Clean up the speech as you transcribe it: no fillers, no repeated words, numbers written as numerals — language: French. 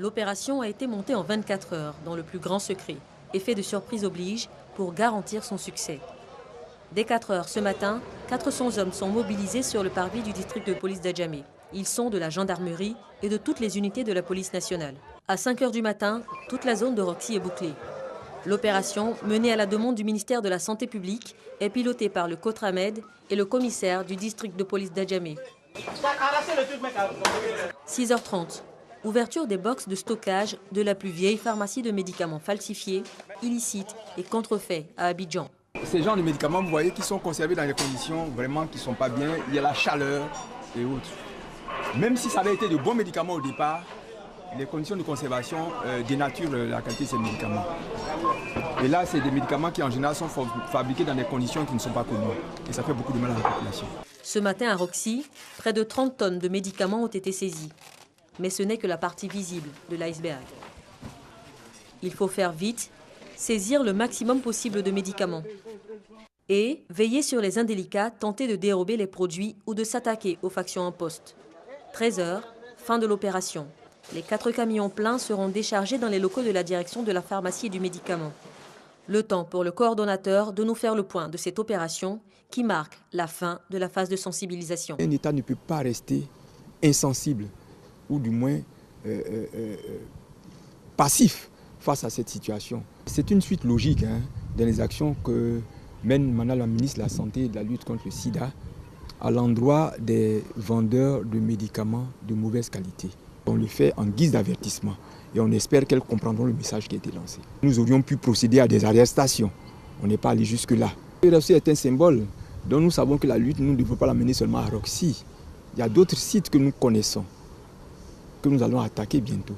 L'opération a été montée en 24 heures, dans le plus grand secret. Effet de surprise oblige pour garantir son succès. Dès 4 heures ce matin, 400 hommes sont mobilisés sur le parvis du district de police d'Adjamé. Ils sont de la gendarmerie et de toutes les unités de la police nationale. À 5 heures du matin, toute la zone de Roxy est bouclée. L'opération, menée à la demande du ministère de la Santé publique, est pilotée par le Cotramed et le commissaire du district de police d'Adjamé. 6h30, ouverture des boxes de stockage de la plus vieille pharmacie de médicaments falsifiés, illicites et contrefaits à Abidjan. Ces genres de médicaments, vous voyez, qui sont conservés dans des conditions vraiment qui ne sont pas bien. Il y a la chaleur et autres. Même si ça avait été de bons médicaments au départ, les conditions de conservation dénaturent la qualité de ces médicaments. Et là, c'est des médicaments qui en général sont fabriqués dans des conditions qui ne sont pas connues. Et ça fait beaucoup de mal à la population. Ce matin à Roxy, près de 30 tonnes de médicaments ont été saisis. Mais ce n'est que la partie visible de l'iceberg. Il faut faire vite, saisir le maximum possible de médicaments. Et veiller sur les indélicats, tenter de dérober les produits ou de s'attaquer aux factions en poste. 13 heures, fin de l'opération. Les 4 camions pleins seront déchargés dans les locaux de la direction de la pharmacie et du médicament. Le temps pour le coordonnateur de nous faire le point de cette opération qui marque la fin de la phase de sensibilisation. Un État ne peut pas rester insensible ou du moins passif face à cette situation. C'est une suite logique dans les actions que mène maintenant la ministre de la Santé et de la lutte contre le sida à l'endroit des vendeurs de médicaments de mauvaise qualité. On le fait en guise d'avertissement et on espère qu'elles comprendront le message qui a été lancé. Nous aurions pu procéder à des arrestations. On n'est pas allé jusque-là. Le RFC est un symbole dont nous savons que la lutte, nous ne devons pas la mener seulement à Roxy. Il y a d'autres sites que nous connaissons, que nous allons attaquer bientôt.